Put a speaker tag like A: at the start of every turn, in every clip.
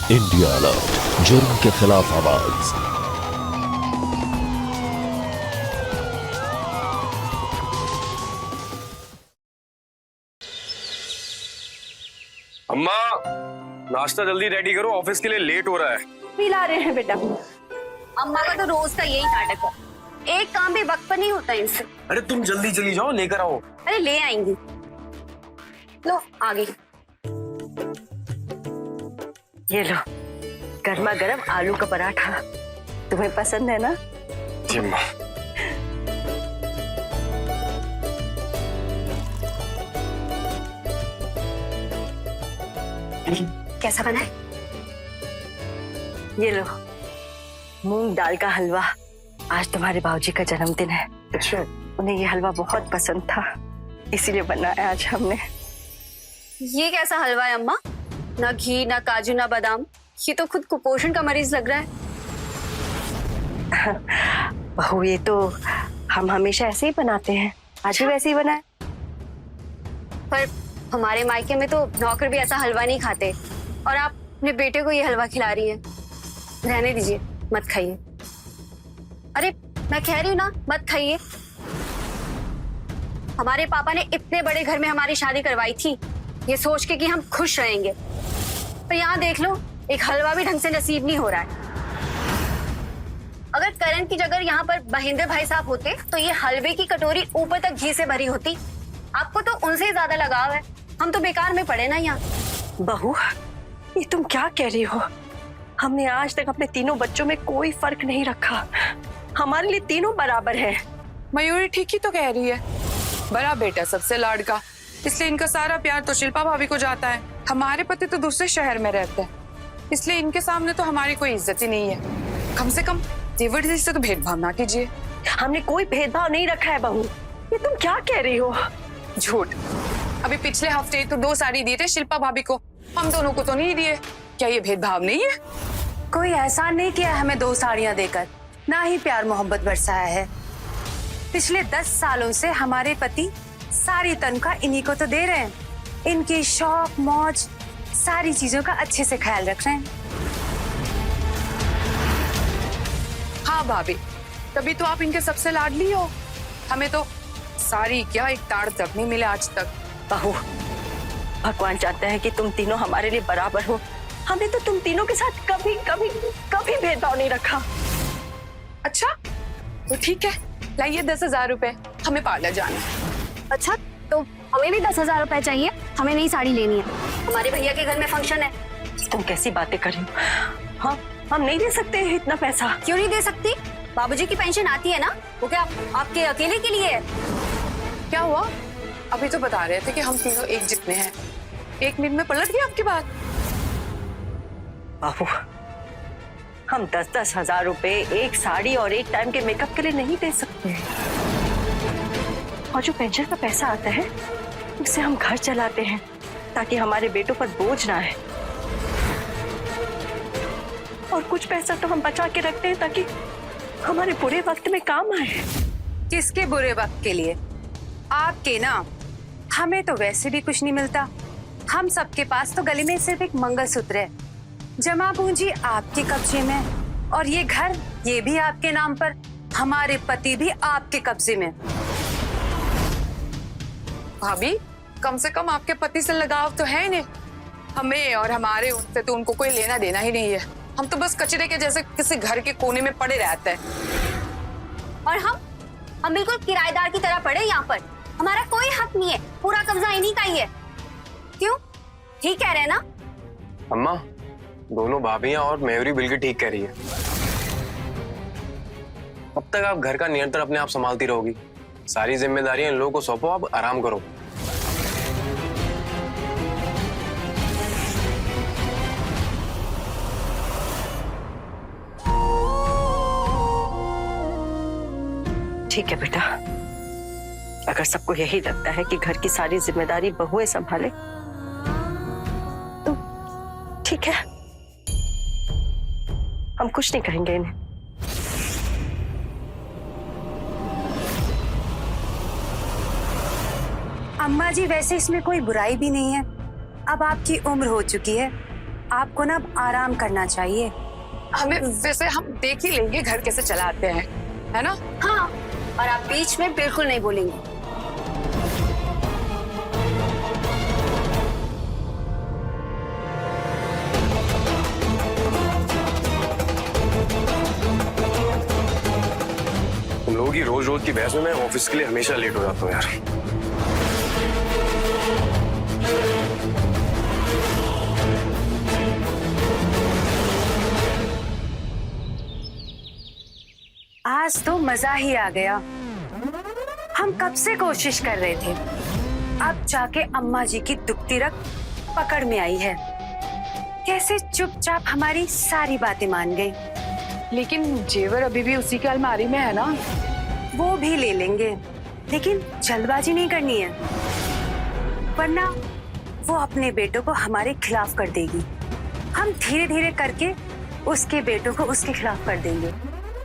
A: India alert, जुर्म के खिलाफ आवाज।
B: अम्मा, नाश्ता जल्दी रेडी करो, ऑफिस के लिए लेट हो रहा है।
C: पिला रहे हैं बेटा।
D: अम्मा का तो रोज का यही नाटक है, एक काम भी वक्त पर नहीं होता इनसे।
B: अरे तुम जल्दी चली जाओ, लेकर आओ।
D: अरे ले आएंगी, लो आ गई।
C: ये लो गर्मा गर्म आलू का पराठा, तुम्हें पसंद है ना?
B: जी अम्मा।
D: कैसा बना है?
C: ये लो मूंग दाल का हलवा। आज तुम्हारे बाबूजी का जन्मदिन है।
B: अच्छा।
C: उन्हें ये हलवा बहुत पसंद था, इसीलिए बनाया आज हमने।
D: ये कैसा हलवा है अम्मा? ना घी, ना काजू, ना बादाम। ये तो खुद कुपोषण का मरीज लग रहा है।
C: बहू ये तो हम हमेशा ऐसे ही बनाते हैं, आज भी वैसे ही बना है।
D: पर हमारे मायके में तो नौकर भी ऐसा हलवा नहीं खाते, और आप अपने बेटे को ये हलवा खिला रही है। रहने दीजिए, मत खाइए। अरे मैं कह रही हूँ ना, मत खाइए। हमारे पापा ने इतने बड़े घर में हमारी शादी करवाई थी, ये सोच के कि हम खुश रहेंगे। तो यहाँ देख लो, एक हलवा भी ढंग से नसीब नहीं हो रहा है। अगर करण की जगह यहाँ पर महेंद्र भाई साहब होते तो ये हलवे की कटोरी ऊपर तक घी से भरी होती। आपको तो उनसे ही ज्यादा लगाव है, हम तो बेकार में पड़े ना यहाँ।
C: बहू ये तुम क्या कह रही हो? हमने आज तक अपने तीनों बच्चों में कोई फर्क नहीं रखा, हमारे लिए तीनों बराबर हैं।
E: मयूरी ठीक ही तो कह रही है, बड़ा बेटा सबसे लाडका, इसलिए इनका सारा प्यार तो शिल्पा भाभी को जाता है। हमारे पति तो दूसरे शहर में रहते हैं, इसलिए इनके सामने तो हमारी कोई इज्जत ही नहीं है। कम से कम तेवर से तो भेदभाव ना कीजिए।
C: हमने कोई भेदभाव नहीं रखा है बहू, ये तुम क्या कह रही हो?
E: झूठ। अभी पिछले हफ्ते तो 2 साड़ी दिए थे शिल्पा भाभी को, हम दोनों को तो नहीं दिए। क्या ये भेदभाव नहीं है?
F: कोई एहसान नहीं किया हमें 2 साड़ियां देकर, ना ही प्यार मोहब्बत बरसाया है। पिछले 10 सालों से हमारे पति सारी तनख्वाह इन्हीं को तो दे रहे हैं। इनकी शौक मौज सारी चीजों का अच्छे से ख्याल रख रहे हैं।
E: हाँ भाभी, तभी तो आप इनके सबसे लाडली हो। हमें तो सारी क्या एक ताड़ तक नहीं मिले आज तक।
C: बहू भगवान चाहता है कि तुम तीनों हमारे लिए बराबर हो। हमने तो तुम तीनों के साथ कभी कभी कभी भेदभाव नहीं रखा।
E: अच्छा तो ठीक है, लाइए 10,000 रुपए, हमें पार्लर जाना है।
D: अच्छा तो हमें भी 10,000 रुपए चाहिए, हमें नई साड़ी लेनी है। हमारे भैया के घर में फंक्शन है।
C: तुम कैसी बातें कर रही हो? हाँ हम नहीं दे सकते इतना पैसा।
D: क्यों नहीं दे सकती? बाबूजी की पेंशन आती है ना, वो क्या आपके अकेले के लिए है?
E: क्या हुआ? अभी तो बता रहे थे कि हम तीनों एक जितने हैं, 1 मिनट में पलट गई आपकी बात।
C: बाबू हम 10-10 हजार रुपए एक साड़ी और एक टाइम के मेकअप के लिए नहीं दे सकते। और जो पेंशन का पैसा आता है उससे हम घर चलाते हैं, ताकि हमारे बेटों पर बोझ ना आए। और कुछ पैसा तो हम बचा के रखते हैं ताकि हमारे बुरे वक्त में काम आए।
F: किसके बुरे वक्त के लिए? आपके ना। हमें तो वैसे भी कुछ नहीं मिलता। हम सबके पास तो गले में सिर्फ एक मंगलसूत्र है। जमा पूंजी आपके कब्जे में, और ये घर ये भी आपके नाम पर। हमारे पति भी आपके कब्जे में।
E: भाभी कम से कम आपके पति से लगाव तो है नहीं। हमें और हमारे उनसे तो उनको कोई लेना देना ही नहीं है। हम तो बस कचरे के जैसे किसी घर के कोने में पड़े रहते हैं।
D: और हम बिल्कुल किराएदार की तरह पड़े यहाँ पर। हमारा कोई हक नहीं है, पूरा कब्जा इन्हीं का ही है। क्यों? ठीक कह रहे हैं ना?
B: अम्मा, दोनों भाभियां और मयूरी बिल्कुल ठीक कह रही है। अब तक आप घर का नियंत्रण अपने आप संभालती रहोगी, सारी जिम्मेदारियां इन लोगों को सौंपो, आप आराम करो।
C: ठीक है बेटा, अगर सबको यही लगता है कि घर की सारी जिम्मेदारी बहुएं संभाले तो ठीक है, हम कुछ नहीं कहेंगे इन्हें।
F: अम्मा जी वैसे इसमें कोई बुराई भी नहीं है। अब आपकी उम्र हो चुकी है, आपको ना अब आराम करना चाहिए।
E: हमें वैसे हम देख ही लेंगे घर कैसे चलाते हैं, है ना?
D: हाँ, और आप बीच में बिल्कुल नहीं बोलेंगे।
B: तुम लोगों की रोज रोज की बहस में मैं ऑफिस के लिए हमेशा लेट हो जाता हूँ यार।
F: आज तो मजा ही आ गया। हम कब से कोशिश कर रहे थे, अब जाके अम्मा जी की दुखती रग पकड़ में आई है। कैसे चुपचाप हमारी सारी बातें मान गई।
E: लेकिन जेवर अभी भी उसी की अलमारी में है ना?
F: वो भी ले लेंगे, लेकिन जल्दबाजी नहीं करनी है, वरना वो अपने बेटों को हमारे खिलाफ कर देगी। हम धीरे धीरे करके उसके बेटों को उसके खिलाफ कर देंगे,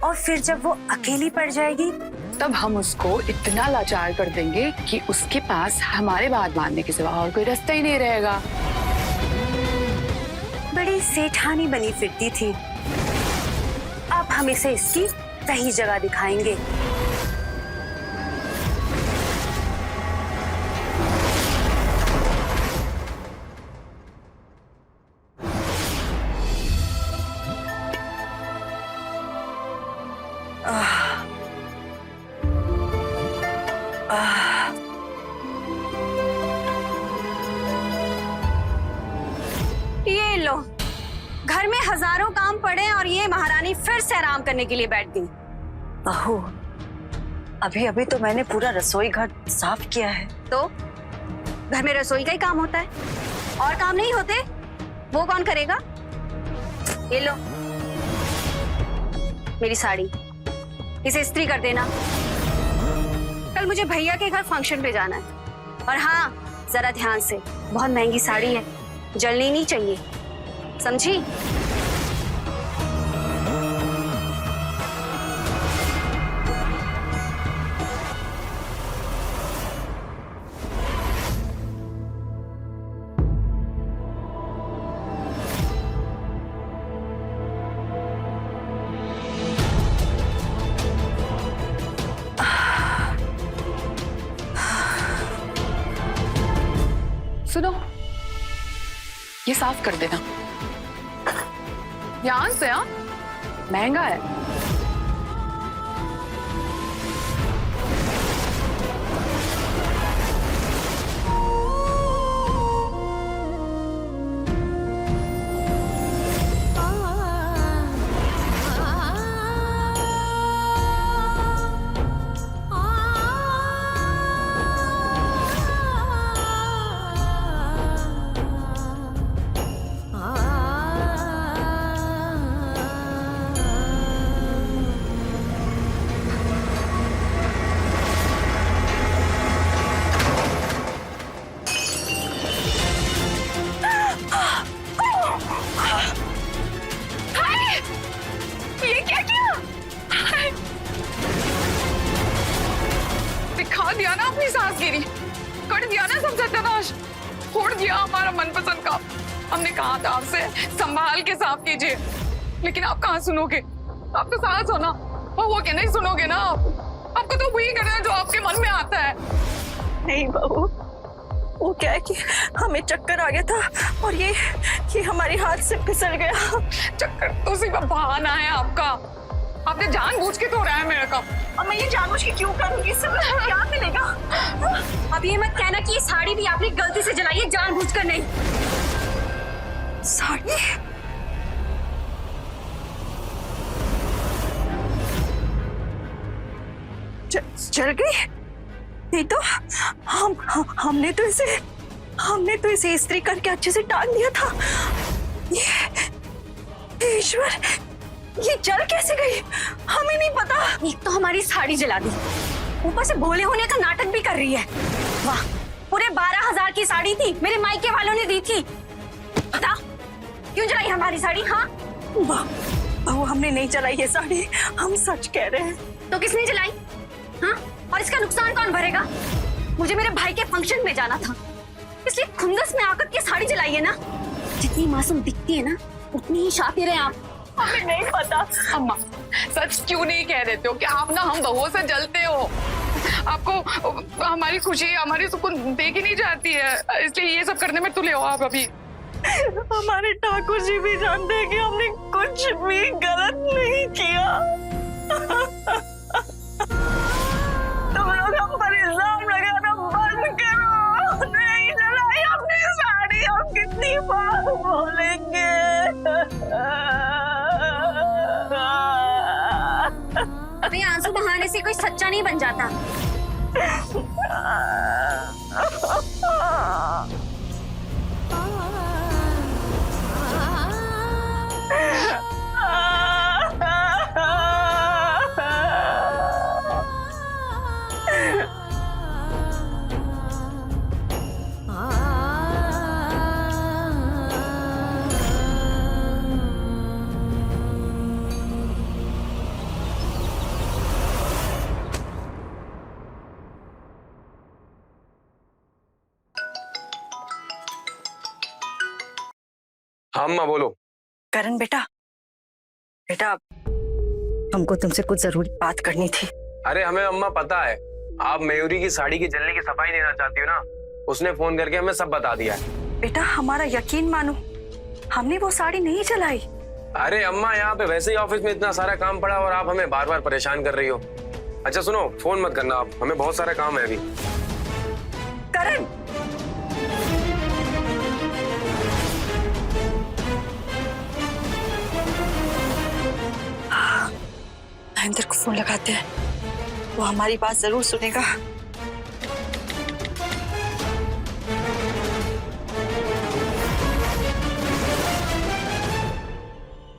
F: और फिर जब वो अकेली पड़ जाएगी
E: तब हम उसको इतना लाचार कर देंगे कि उसके पास हमारे बात मानने के सिवा और कोई रास्ता ही नहीं रहेगा।
F: बड़ी सेठानी बनी फिरती थी, अब हम इसे इसकी सही जगह दिखाएंगे।
D: ये लो, घर में हजारों काम पड़े और ये महारानी फिर से आराम करने के लिए बैठ गई।
C: बहू, अभी अभी तो मैंने पूरा रसोई घर साफ किया है।
D: तो घर में रसोई का ही काम होता है, और काम नहीं होते? वो कौन करेगा? ये लो मेरी साड़ी, इसे इस्त्री कर देना। कल मुझे भैया के घर फंक्शन पे जाना है। और हाँ, जरा ध्यान से, बहुत महंगी साड़ी है, जलनी नहीं चाहिए, समझी?
E: सुनो, ये साफ कर देना ध्यान से। हाँ, महंगा है। ये क्या किया? दिखा दिया ना अपनी सासगिरी, कर दिया ना सब सत्यानाश, फोड़ दिया हमारा मनपसंद का। हमने कहा था आपसे संभाल के साफ कीजिए, लेकिन आप कहाँ सुनोगे? आप तो सास हो ना, और वो क्या नहीं सुनोगे ना आप? आपको तो वही करना है जो आपके मन में आता है।
C: नहीं बहू, वो क्या है कि हमें चक्कर आ गया था और ये हमारे हाथ से फिसल गया।
E: चक्कर तो सिर्फ बहाना है आपका, आपने जानबूझ के तोड़ा है मेरा कप।
C: और मैं ये जानबूझ के क्यों करूंगी? सब क्या मिलेगा?
D: अब ये मत कहना कि ये साड़ी भी आपने गलती से जलाई है, जानबूझकर नहीं।
C: साड़ी? जल गई? नहीं तो हमने तो इसे इस्त्री करके अच्छे से टांग दिया था। ये ईश्वर, ये जल कैसे गई? हमें नहीं पता।
D: एक तो हमारी साड़ी जला दी, ऊपर से भोले होने का नाटक भी कर रही है। वाह, पूरे 12,000 की साड़ी थी, मेरे मायके वालों ने दी थी। बता, क्यों जलाई हमारी साड़ी? हाँ
C: बहू, हमने नहीं जलाई ये साड़ी, हम सच कह रहे हैं।
D: तो किसने जलाई? हाँ, और इसका नुकसान कौन भरेगा? मुझे मेरे भाई के फंक्शन में जाना था, इसलिए खुंदस में आकर के साड़ी जलाई है ना। जितनी मासूम दिखती है ना उतनी ही शातिर हैं आप।
C: हमें नहीं पता।
E: अम्मा सच क्यों नहीं कह देते हो कि आप ना हम बहुओं से जलते हो? आपको हमारी खुशी हमारी सुकून देख ही नहीं जाती है, इसलिए ये सब करने में तुले हो आप अभी।
C: हमारे ठाकुर जी भी जानते हैं कि हमने कुछ भी गलत नहीं किया। तुम लोग हम पर इल्जाम लगाना बंद करो। नहीं जलाई अपनी साड़ी, हम कितनी बार बोलेंगे।
D: अभी आंसू बहाने से कोई सच्चा नहीं बन जाता।
B: हाँ अम्मा बोलो।
C: करण बेटा, बेटा हमको तुमसे कुछ जरूरी बात करनी थी।
B: अरे हमें अम्मा पता है आप मयूरी की साड़ी की जलने की सफाई देना चाहती हो ना, उसने फोन करके हमें सब बता दिया है।
C: बेटा हमारा यकीन मानो, हमने वो साड़ी नहीं जलाई।
B: अरे अम्मा यहाँ पे वैसे ही ऑफिस में इतना सारा काम पड़ा और आप हमें बार बार परेशान कर रही हो। अच्छा सुनो, फोन मत करना आप, हमें बहुत सारा काम है अभी।
C: करण महेंद्र को फोन लगाते हैं, वो हमारी बात जरूर सुनेगा।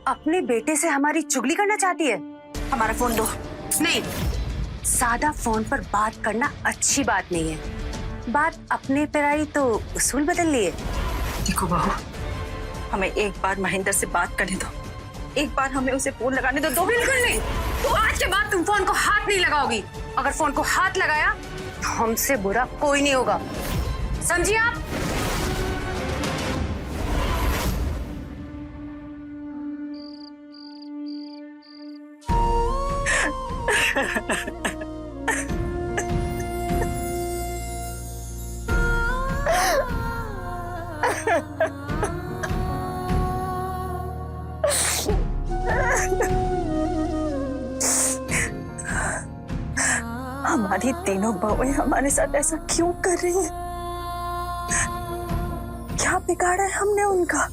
F: अपने बेटे से हमारी चुगली करना चाहती है?
C: हमारा फोन दो।
F: नहीं, सादा फोन पर बात करना अच्छी बात नहीं है। बात अपने पर आई तो उसूल बदल लिए।
C: देखो बहू, हमें एक बार महेंद्र से बात करने दो, एक बार हमें उसे फोन लगाने दो।
F: बिल्कुल नहीं, तो आज के बाद तुम फोन को हाथ नहीं लगाओगी। अगर फोन को हाथ लगाया तो हमसे बुरा कोई नहीं होगा, समझिए आप?
C: हमारी तीनों बहुएं हमारे साथ ऐसा क्यों कर रही हैं? क्या बिगाड़ा है हमने उनका?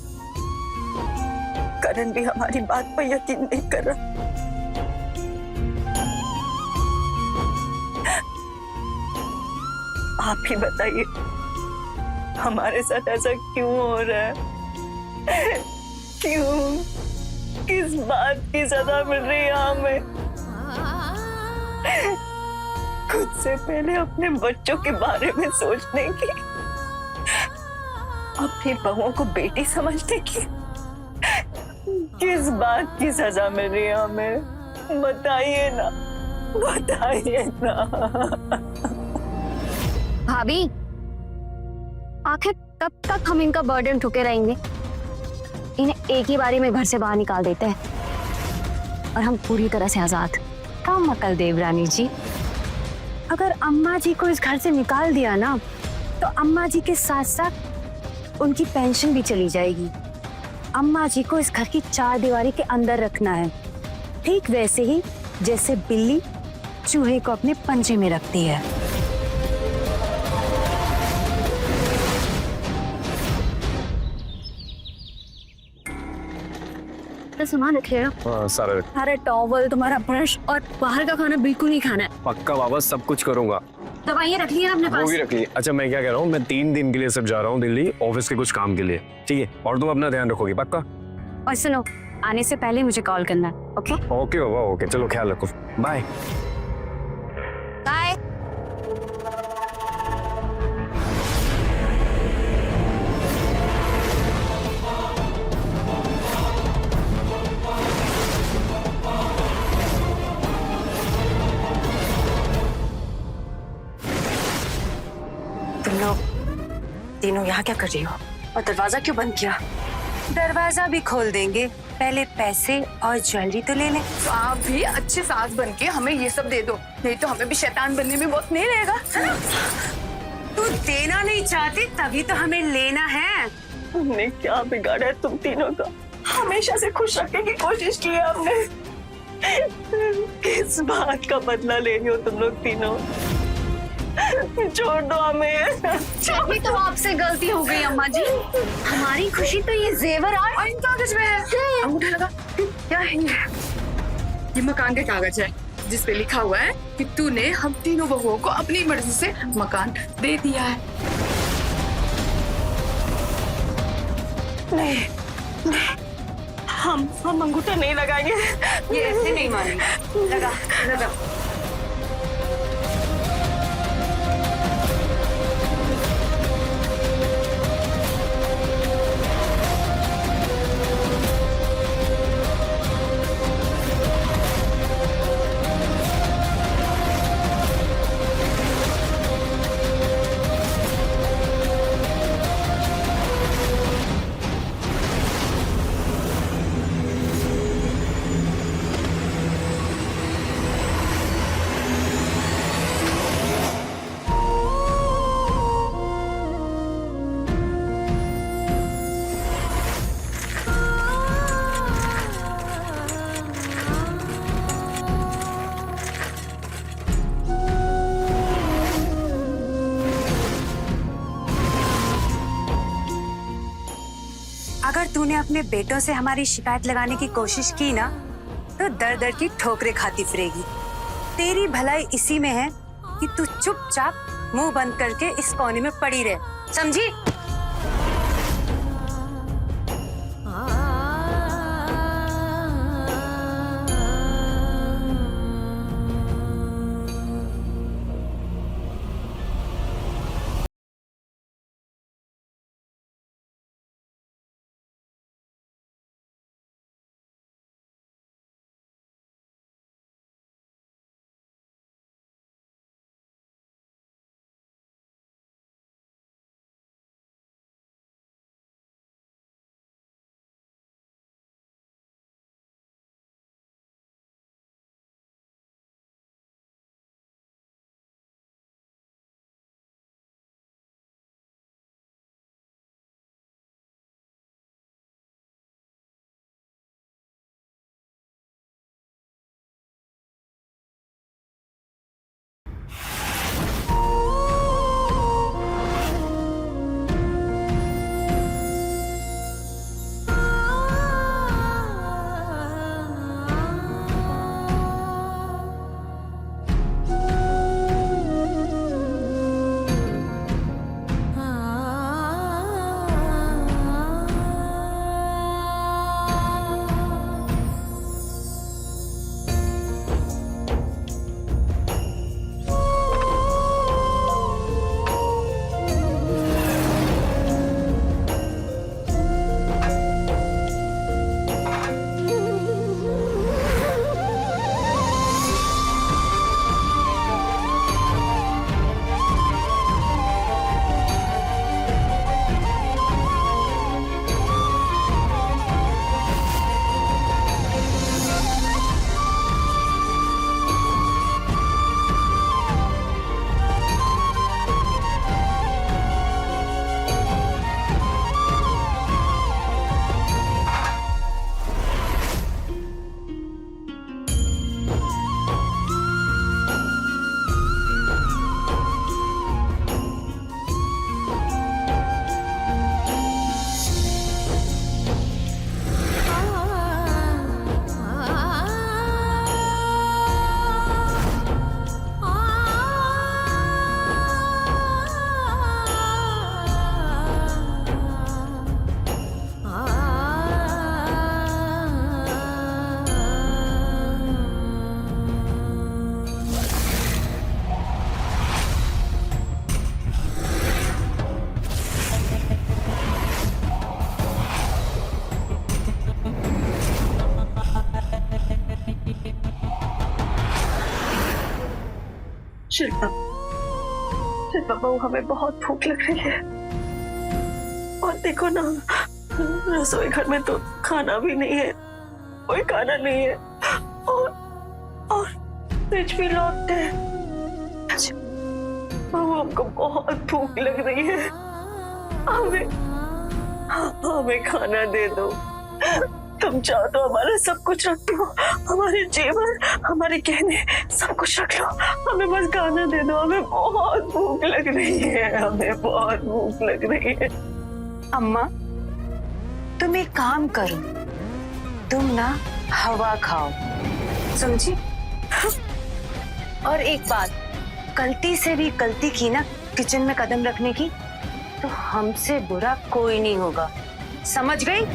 C: करण भी हमारी बात पर यकीन नहीं कर रहा। आप ही बताइए, हमारे साथ ऐसा क्यों हो रहा है? क्यों? किस बात की सजा मिल रही है हमें? खुद से पहले अपने बच्चों के बारे में सोचने की, अपनी बहुओं को बेटी समझने की, किस बात की सजा मिल रही है हमें? बताइए ना, बताइए ना।
D: भाभी, आखिर कब तक हम इनका बर्डन ठुके रहेंगे? इन्हें एक ही बारी में घर से बाहर निकाल देते हैं और हम पूरी तरह से आजाद।
F: कम अकल देवरानी जी, अगर अम्मा जी को इस घर से निकाल दिया ना तो अम्मा जी के साथ साथ उनकी पेंशन भी चली जाएगी। अम्मा जी को इस घर की चार दीवारी के अंदर रखना है, ठीक वैसे ही जैसे बिल्ली चूहे को अपने पंजे में रखती है।
D: तो सामान रखिएगा।
B: हाँ सारा
D: सारे टॉवल, तुम्हारा ब्रश और बाहर का खाना बिल्कुल नहीं खाना है।
B: पक्का वापस सब कुछ करूंगा।
D: दवाइयाँ रख लिया अपने
B: वो
D: पास?
B: भी रख ली। अच्छा मैं क्या कह रहा हूँ, मैं 3 दिन के लिए सिर्फ जा रहा हूँ दिल्ली, ऑफिस के कुछ काम के लिए, ठीक है? और तुम अपना ध्यान रखोगी पक्का?
F: और सुनो, आने से पहले मुझे कॉल करना, ओके?
B: ओके बाबा, ओके, चलो ख्याल रखो, बाय।
D: बाय।
C: तुम लोग तीनों यहाँ क्या कर रही हो? और दरवाजा क्यों बंद किया?
F: दरवाजा भी खोल देंगे, पहले पैसे और ज्वेलरी तो ले लें।
E: तो आप भी अच्छे सास बन के हमें ये सब दे दो, नहीं तो हमें भी शैतान बनने में वक्त नहीं रहेगा, है ना?
F: तू देना नहीं चाहती तभी तो हमें लेना है।
C: हमने क्या बिगाड़ा है तुम तीनों का? हमेशा से खुश रखने की कोशिश की है हमने। किस बात का बदला ले रही हो तुम लोग तीनों? छोड़ दो हमें।
D: ये तो आपसे गलती हो गई अम्मा जी। हमारी खुशी तो ये जेवर और
E: इन कागज में है। अंगूठा लगा। क्या है ये मकान के कागज है जिसपे लिखा हुआ है कि तूने हम तीनों बहुओं को अपनी मर्जी से मकान दे दिया है।
C: नहीं, हम अंगूठा नहीं लगाएंगे।
F: ये ऐसे नहीं मानेंगे। लगा लगा। अगर तूने अपने बेटों से हमारी शिकायत लगाने की कोशिश की ना तो दर दर की ठोकरें खाती फिरेगी। तेरी भलाई इसी में है कि तू चुपचाप मुंह बंद करके इस कोने में पड़ी रहे, समझी?
C: शिल्पा, शिल्पा बहू, हमें बहुत भूख लग रही है और देखो ना रसोई घर में तो खाना भी नहीं है, कोई खाना नहीं है, और फ्रिज भी लॉक्ड है। हमको बहुत भूख लग रही है, हमें खाना दे दो। तुम चाहो तो हमारा सब कुछ रख लो, हमारे जेवर, हमारे गहने सब कुछ रख लो, हमें बस खाना दे दो। हमें बहुत भूख लग रही है, हमें बहुत भूख लग रही है।
F: अम्मा, तुम एक काम करो, तुम ना हवा खाओ, समझी? और एक बात, गलती से भी गलती की ना किचन में कदम रखने की, तो हमसे बुरा कोई नहीं होगा, समझ गई?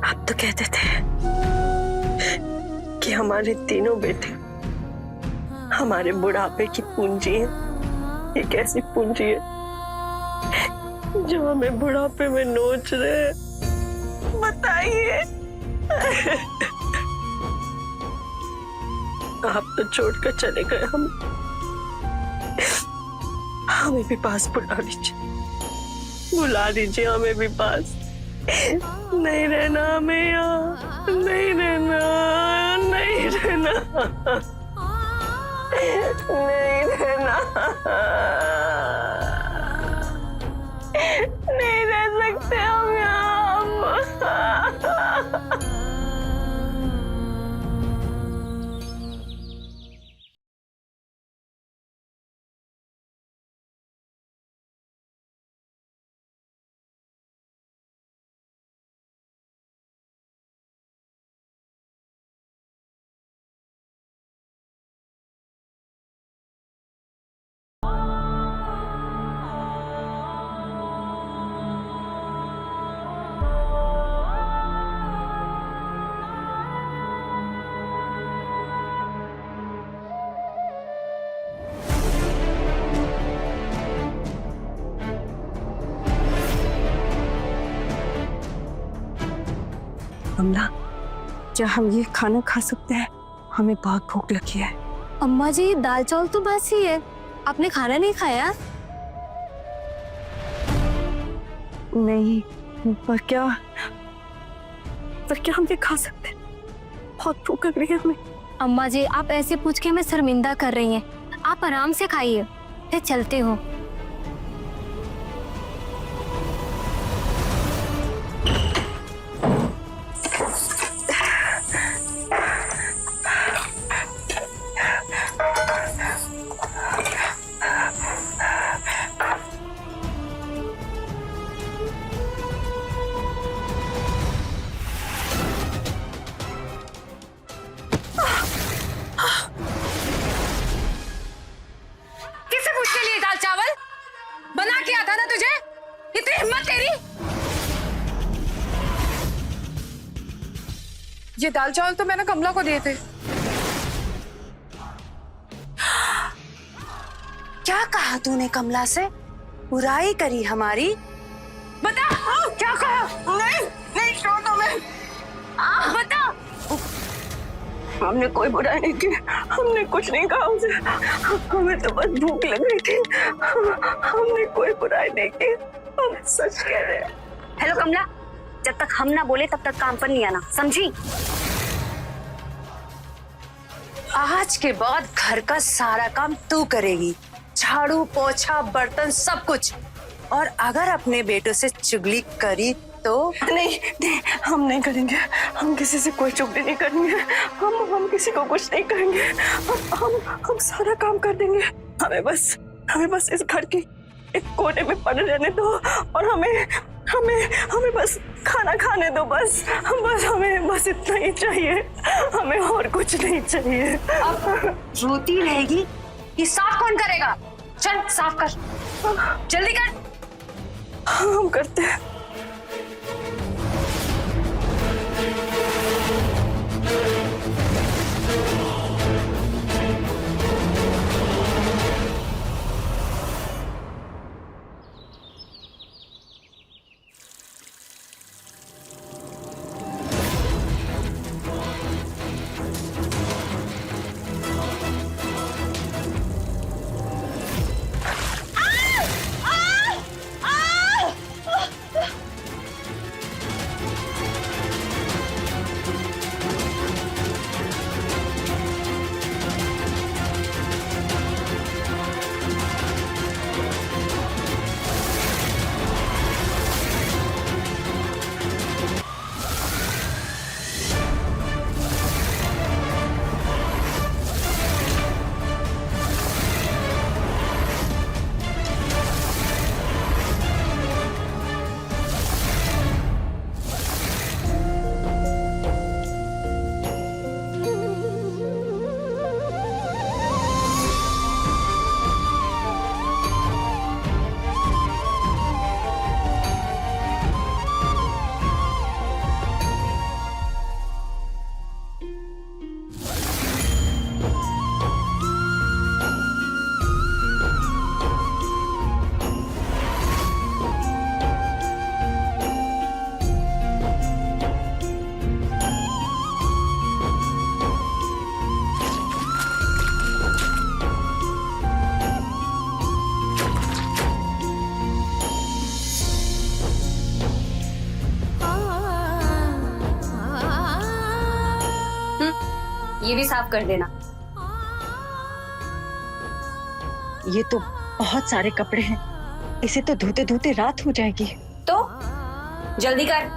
C: आप तो कहते थे कि हमारे तीनों बेटे हमारे बुढ़ापे की पूंजी है। ये कैसी पूंजी है जो हमें बुढ़ापे में नोच रहे, बताइए। आप तो छोड़कर चले गए, हमें भी पास बुला लीजिए, हमें भी पास। नहीं रहना हमें यहाँ, नहीं रहना, नहीं रहना, नहीं रहना, नहीं रह सकते हम यहाँ। कमला, क्या हम ये खाना खा सकते हैं? हमें बहुत भूख लगी है।
D: अम्मा जी, दाल चावल तो बस ही है, आपने खाना नहीं खाया?
C: नहीं, पर क्या हम ये खा सकते हैं? बहुत भूख लग रही है हमें।
D: अम्मा जी, आप ऐसे पूछ के हमें शर्मिंदा कर रही हैं। आप आराम से खाइए, फिर चलते हो।
E: बना के आता ना तुझे, इतनी हिम्मत तेरी। ये दाल चावल तो मैंने कमला को दिए थे।
F: क्या कहा तूने कमला से? बुराई करी हमारी? बता क्या कहा?
C: नहीं नहीं छोड़ो मैं।
F: बता।
C: हमने कोई बुराई नहीं की, हमने कुछ नहीं कहा उसे, हमें तो बस भूख लग रही थी, हमने कोई बुराई नहीं की, हम सच कह रहे हैं।
D: हेलो कमला, जब तक हम ना बोले तब तक काम पर नहीं आना, समझी?
F: आज के बाद घर का सारा काम तू करेगी, झाड़ू पोछा बर्तन सब कुछ। और अगर अपने बेटों से चुगली करी तो?
C: नहीं नहीं, हम नहीं करेंगे, हम किसी से कोई चुगली नहीं करेंगे, हम किसी को कुछ नहीं करेंगे, हम सारा काम कर देंगे। हमें बस इस घर की एक कोने में पड़े रहने दो और हमें बस खाना खाने दो, बस हमें बस इतना ही चाहिए, हमें और कुछ नहीं चाहिए।
F: अब रोती रहेगी, ये साफ कौन करेगा? चल साफ कर, जल्दी कर।
C: हम करते हैं।
D: ये भी साफ कर देना।
C: ये तो बहुत सारे कपड़े हैं, इसे तो धोते धोते रात हो जाएगी।
D: तो जल्दी कर।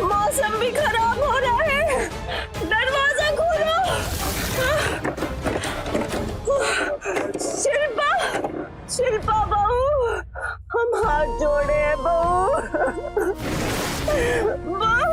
D: मौसम भी खराब हो रहा है, दरवाजा खोलो। शिल्पा, शिल्पा बहू, हम हाथ जोड़े हैं बहू। बहू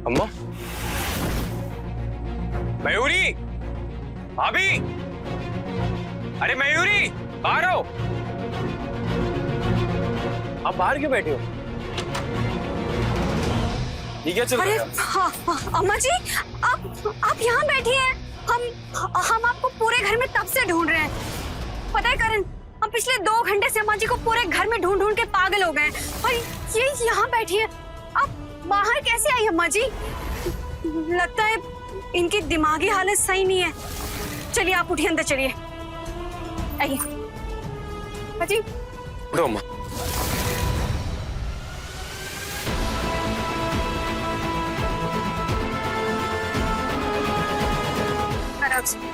B: अम्मा, मयूरी, भाभी, अरे मयूरी, बाहर आओ। आप बाहर क्यों बैठे हो? ये क्या चल रहा है?
D: हाँ, अम्मा जी, आप यहाँ बैठी हैं। हम आपको पूरे घर में तब से ढूंढ रहे हैं। पता है करण, हम पिछले 2 घंटे से अम्मा जी को पूरे घर में ढूंढ ढूंढ के पागल हो गए और ये यहाँ बैठी है। आप बाहर कैसे आई अम्मा जी? लगता है इनकी दिमागी हालत सही नहीं है। चलिए आप उठिए, अंदर चलिए। आइए अम्मा जी।
B: उठो अम्मा।
D: आराम से।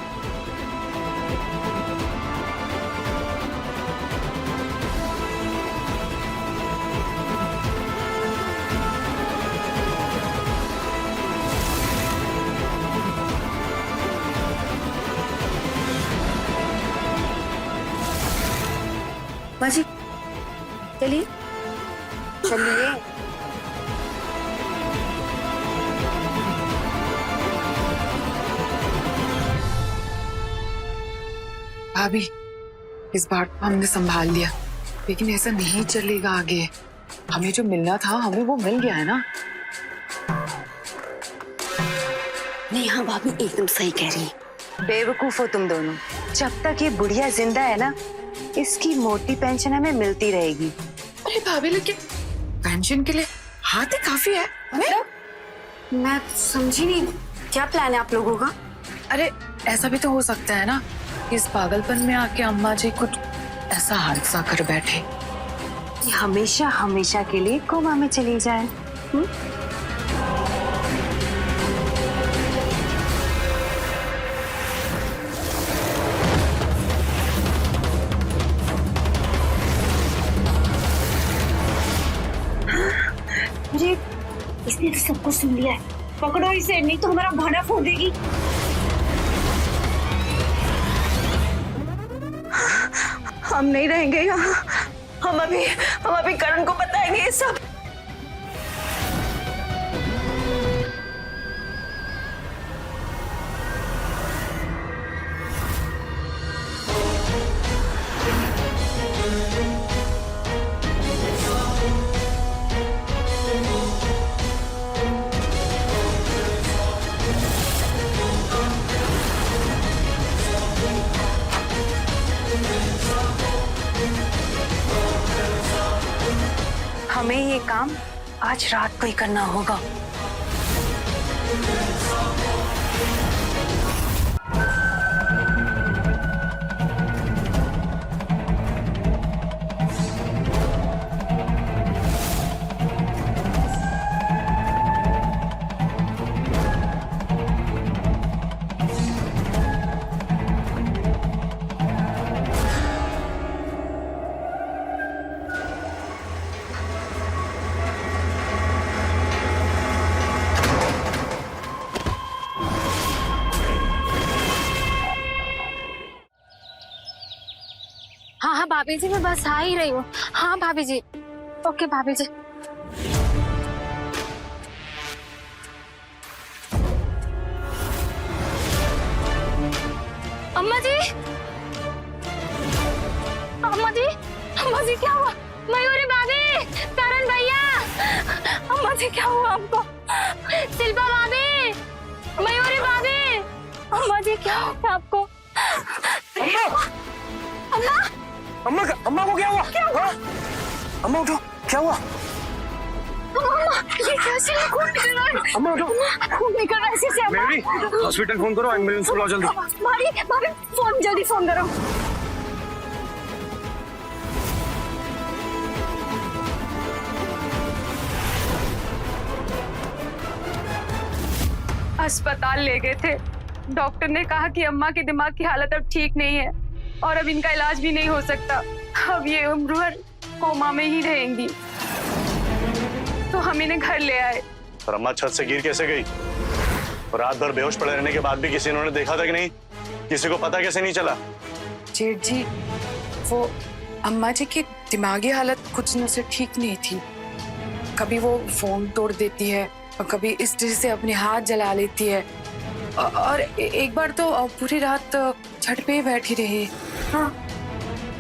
D: अम्मा जी, चलिए चलिए।
E: भाभी, इस बार तो हमने संभाल लिया, लेकिन ऐसा नहीं चलेगा आगे। हमें जो मिलना था हमें वो मिल गया है ना।
D: नहीं, हाँ भाभी एकदम सही कह रही है।
F: बेवकूफ हो तुम दोनों। जब तक ये बुढ़िया जिंदा है ना, इसकी मोटी पेंशन हमें मिलती रहेगी।
E: अरे भाभी, लेकिन पेंशन के लिए हाथ ही काफी है।
D: मैं समझी नहीं, क्या प्लान है आप लोगों का?
E: अरे ऐसा भी तो हो सकता है ना, इस पागलपन में आके अम्मा जी कुछ ऐसा हादसा कर बैठे।
F: ये हमेशा हमेशा के लिए कोमा में चली जाए।
D: अरे इसने तो सब कुछ सुन लिया है। पकड़ो इसे, नहीं तो हमारा भाना फोड़ देगी।
C: हम नहीं रहेंगे यहाँ। हम अभी करण को बताएंगे ये सब।
F: हमें ये काम आज रात को ही करना होगा।
D: हाँ हाँ भाभी जी, मैं बस आ ही रही हूँ। हाँ भाभी जी, ओके भाभी जी। अम्मा जी, अम्मा जी, अम्मा जी क्या हुआ? मयूरी भाभी, करण भैया, अम्मा जी क्या हुआ आपको? शिल्पा भाभी, मयूरी भाभी, अम्मा जी क्या हुआ आपको? अम्मा,
B: अम्मा को क्या हुआ? हाँ? अम्मा उठो, क्या हुआ?
D: अम्मा, ये कैसे खून निकल रहा है?
B: अम्मा उठो।
D: खून निकल रहा है इसी से। अम्मा,
B: मेरी हॉस्पिटल फोन करो, एम्बुलेंस बुलाओ जल्दी।
D: भाभी भाभी, फोन जल्दी फोन करो।
E: अस्पताल ले गए थे। डॉक्टर ने कहा कि अम्मा के दिमाग की हालत अब ठीक नहीं है और अब इनका इलाज भी नहीं हो सकता। अब ये उम्र भर कोमा में ही रहेंगी। तो हम इन्हें घर ले आए।
G: और अम्मा छत से गिर कैसे गई? और रात भर बेहोश पड़े रहने के बाद भी किसी ने देखा था कि नहीं? किसी को पता कैसे नहीं चला?
E: जेठ जी, वो अम्मा जी की दिमागी हालत कुछ दिनों से ठीक नहीं थी। कभी वो फोन तोड़ देती है, और कभी इस चीज से अपने हाथ जला लेती है। और एक बार तो पूरी रात छत पे ही बैठी रही।
F: हाँ,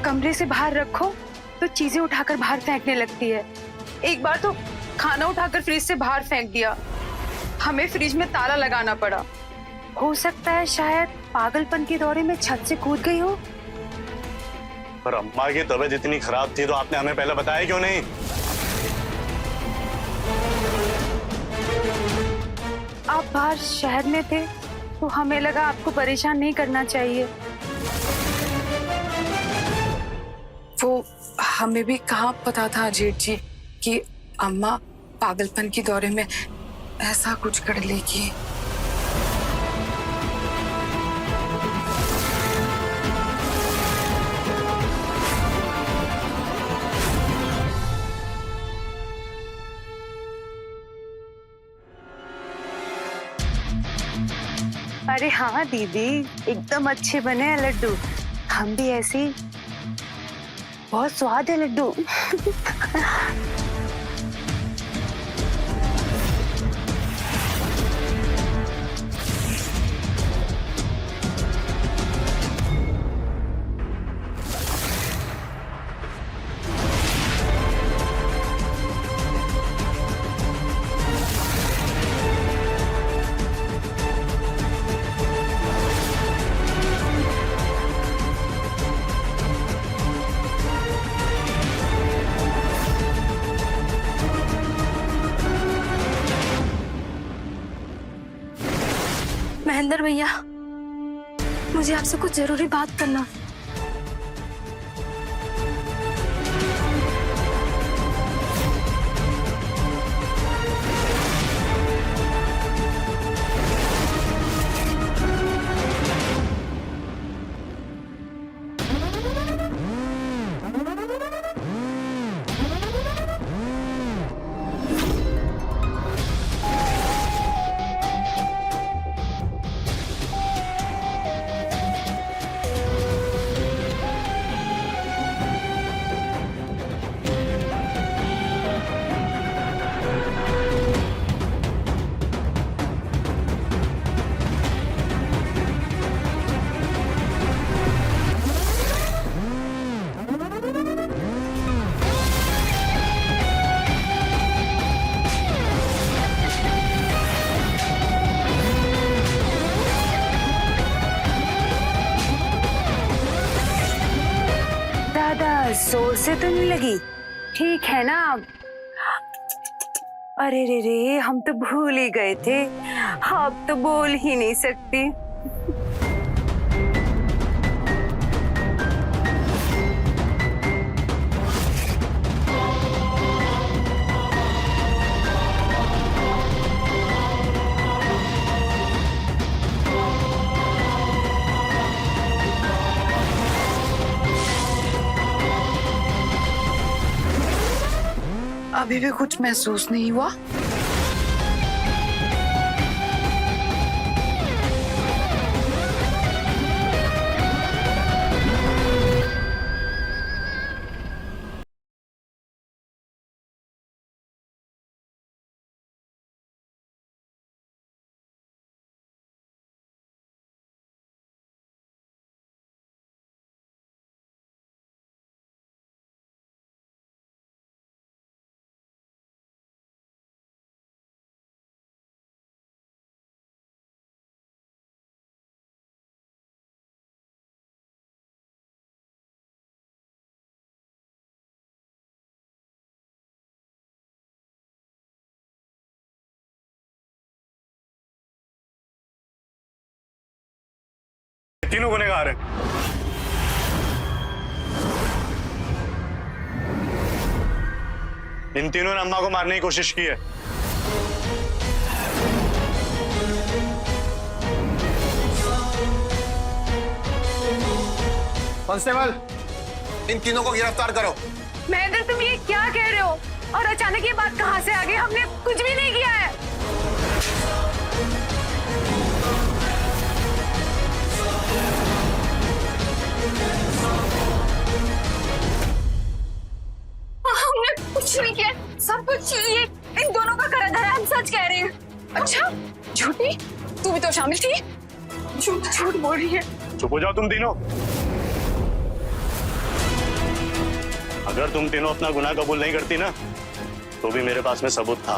F: कमरे से बाहर रखो तो चीजें उठाकर बाहर फेंकने लगती है। एक बार तो खाना उठाकर फ्रिज से बाहर फेंक दिया। हमें फ्रिज में ताला लगाना पड़ा। हो सकता है शायद पागलपन के दौरे में छत से कूद गई हो।
G: पर अम्मा की तबीयत इतनी खराब थी तो आपने हमें पहले बताया क्यों नहीं?
F: आप बाहर शहर में थे तो हमें लगा आपको परेशान नहीं करना चाहिए।
E: वो हमें भी कहाँ पता था जेठ जी कि अम्मा पागलपन की दौरे में ऐसा कुछ कर लेगी।
F: अरे हाँ दीदी, एकदम अच्छे बने हैं लड्डू। हम भी ऐसे ही, बहुत स्वाद है लड्डू।
D: महेंद्र भैया, मुझे आपसे कुछ जरूरी बात करना।
F: जोर से तो नहीं लगी, ठीक है ना? अरे रे रे, हम तो भूल ही गए थे, आप तो बोल ही नहीं सकती।
E: अभी भी कुछ महसूस नहीं हुआ?
G: तीनों गुनहगार हैं। इन तीनों ने अम्मा को मारने की कोशिश की है।
H: कांस्टेबल, इन तीनों को गिरफ्तार करो।
F: महेंद्र, तुम ये क्या कह रहे हो? और अचानक ये बात कहाँ से आ गई? हमने कुछ भी नहीं किया है।
D: हमने कुछ नहीं किया, सब कुछ ये इन दोनों का करा धरा। हम सच कह रही है।
E: अच्छा झूठी, तू भी तो शामिल थी। झूठ झूठ बोल रही है।
G: चुप हो जाओ तुम तीनों। अगर तुम तीनों अपना गुनाह कबूल नहीं करती ना, तो भी मेरे पास में सबूत था।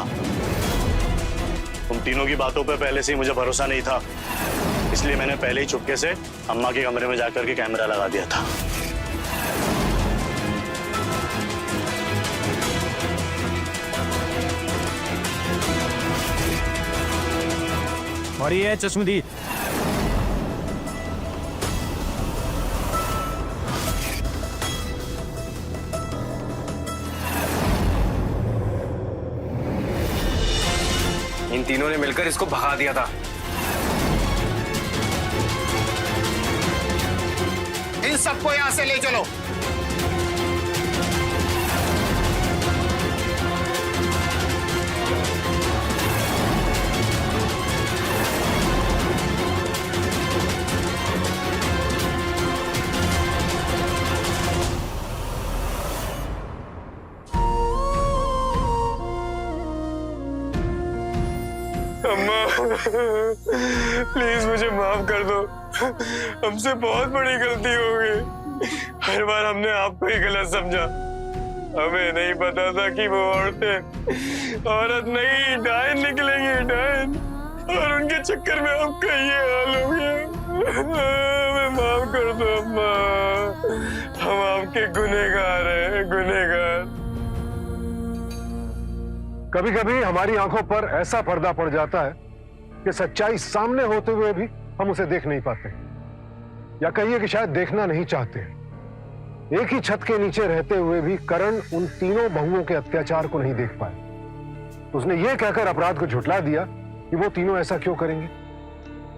G: तुम तीनों की बातों पे पहले से ही मुझे भरोसा नहीं था, इसलिए मैंने पहले ही चुपके से अम्मा के कमरे में जाकर के कैमरा लगा दिया था।
I: और ये है चश्मदीद।
B: इन तीनों ने मिलकर इसको भगा दिया था।
H: इन सबको यहां से ले चलो।
B: अम्मा प्लीज मुझे माफ कर दो, हमसे बहुत बड़ी गलती हो गई। हर बार हमने आपको ही गलत समझा। हमें नहीं पता था कि वो औरतें औरत नहीं डायन निकलेंगी, डायन, और उनके चक्कर में आपका ये हाल हो गया। हमें माफ कर दो अम्मा, हम आपके गुनहगार हैं, गुनहगार।
J: कभी कभी हमारी आंखों पर ऐसा पर्दा पड़ जाता है कि सच्चाई सामने होते हुए भी हम उसे देख नहीं पाते, या कहिए कि शायद देखना नहीं चाहते। एक ही छत के नीचे रहते हुए भी करण उन तीनों बहुओं के अत्याचार को नहीं देख पाए। उसने यह कहकर अपराध को झुठला दिया कि वो तीनों ऐसा क्यों करेंगे।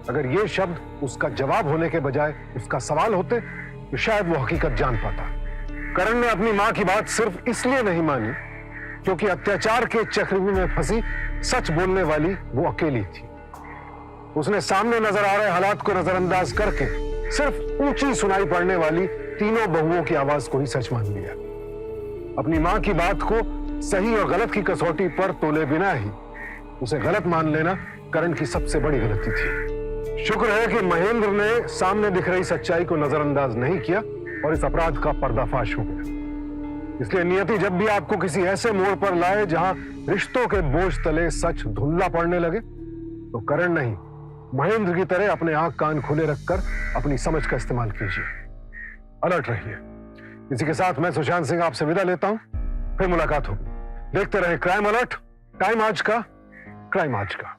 J: अगर ये शब्द उसका जवाब होने के बजाय उसका सवाल होते तो शायद वो हकीकत जान पाता। करण ने अपनी मां की बात सिर्फ इसलिए नहीं मानी क्योंकि अत्याचार के चक्रव्यूह में फंसी सच बोलने वाली वो अकेली थी। उसने सामने नजर आ रहे हालात को नजरअंदाज करके सिर्फ ऊंची सुनाई पड़ने वाली तीनों बहुओं की आवाज को ही सच मान लिया। अपनी मां की बात को सही और गलत की कसौटी पर तोले बिना ही उसे गलत मान लेना करण की सबसे बड़ी गलती थी। शुक्र है कि महेंद्र ने सामने दिख रही सच्चाई को नजरअंदाज नहीं किया और इस अपराध का पर्दाफाश हो गया। इसलिए नियति जब भी आपको किसी ऐसे मोड़ पर लाए जहां रिश्तों के बोझ तले सच धुंधला पड़ने लगे, तो करण नहीं महेंद्र की तरह अपने आंख कान खुले रखकर अपनी समझ का इस्तेमाल कीजिए। अलर्ट रहिए। इसी के साथ मैं सुशांत सिंह आपसे विदा लेता हूं, फिर मुलाकात होगी। देखते रहे क्राइम अलर्ट, टाइम आज का, क्राइम आज का।